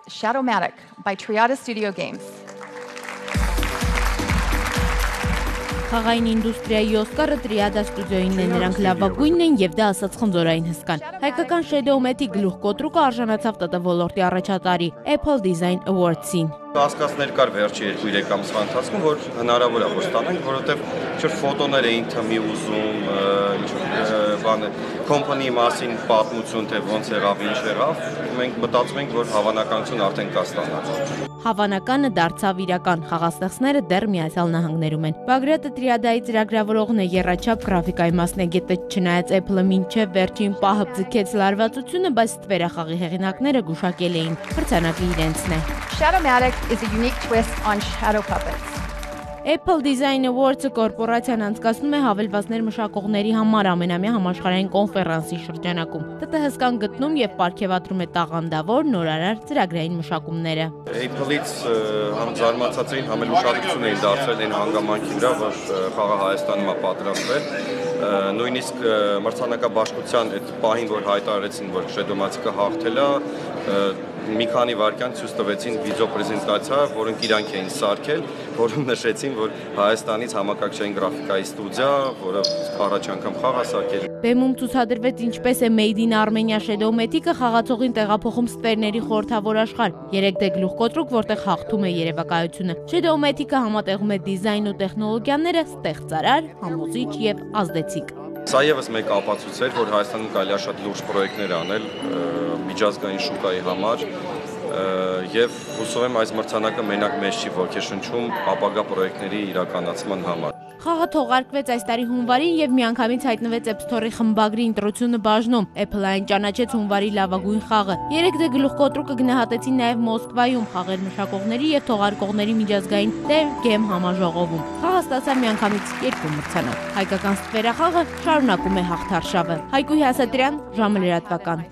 Shadowmatic by Triada Studio Games. Խաղային ինդուստրիայի Օսկարը Triada ստուդիոյինն է, նրանք լավագույնն են եւ դա ասաց խնձորային հսկան։ Հայկական Shadowmatic գլուխկոտրուկը արժանացավ ՏՏ ոլորտի առաջատարի Apple Design Awards-ին։ Կասկածներ կար վերջի 2-3 ամսվա ընթացքում, որ հնարավոր է որ ստանանք, որովհետև ինչ-որ ֆոտոներ էին թմի ուզում, ինչ-որ կոմպանիի մասին պատմություն, թե ոնց եղավ, ինչ եղավ, մենք մտածում ենք, որ հավանականություն արդեն կա ստանալ։ Հավանականը դարձավ իրական, խաղաստեղծները դեռ Միացյալ Նահանգներում են։ Բագրատը Triada-ի ծրագրավորողն է, եռաչափ գրաֆիկայի մասնագետ, չնայած Apple-ը մինչև վերջին պահը ձգեց լարվածությունը, բայց ստվերախաղի հեղինակները գուշակել էին, հրցանակը իրենցն է։ Shadowmatic is a unique twist on Shadow Puppets. Apple Design Awards-ը կորպորացիան անցկացնում է հավելվածներ մշակողների համար ամենամյա համաշխարհային կոնֆերանսի շրջանակում։ ՏՏ հսկան գտնում եւ պարգեւատրում է տաղանդավոր նորարար ծրագրային մշակումները։ Apple-ից համ զարմացած էին, համ էլ ուշադրություն էին դարձրել այն հանգամանքի վրա, որ խաղը Հայաստանում է պատրաստվել։ Նույնիսկ մրցանակաբաշխության այդ պահին, որ հայտարարեցին, որ Shadowmatic-ը հաղթել է, մի քանի վայրկյան ցույց տվեցին վիդեո պրեզենտացիա, որոնք իրանք էին սարքել, որում նշեցին, որ Հայաստանից համակարգչային գրաֆիկայի ստուդիա, որը առաջ անգամ խաղ է սարքել։ Բեմում ցուցադրվեց ինչպես է Made in Armenia Shadowmatic-ը խաղացողին տեղափոխում ստվերների խորհրդավոր աշխարհ։ 3D գլուխկոտրուկ, որտեղ հաղթում է երևակայությունը։ Shadowmatic-ը համատեղում է դիզայն ու տեխնոլոգիաները, ստեղծարար, համոզիչ եւ ազդեցիկ։ Սա եւս մեկ ապացույց էր, որ Հայաստանում կարելի է շատ լուրջ պրոյեկտներ անել միջազգային շուկայի համար եւ հուսով եմ այս մրցանակը մենակ մեզ չի ոգեշնչում ապագա պրոյեկտների իրականացման համար։ Խաղը թողարկվեց այս տարի հունվարին եւ միանգամից հայտնվեց App Store-ի խմբագրի ընտրությունը բաժնում։ Apple այն ճանաչեց հունվարի լավագույն խաղը։ 3D գլուխկոտրուկը գնահատեցին նաեւ Մոսկվայում խաղեր մշակողների եւ թողարկողների միջազգային Their Game համաժողովում։ Խաղը ստացավ միանգամից 2 մրցանակ։ Հայկական ստվերախաղը շարունակում է հաղթարշավը։ Հայկուհի Ասատրյան, ժամը լրատվական։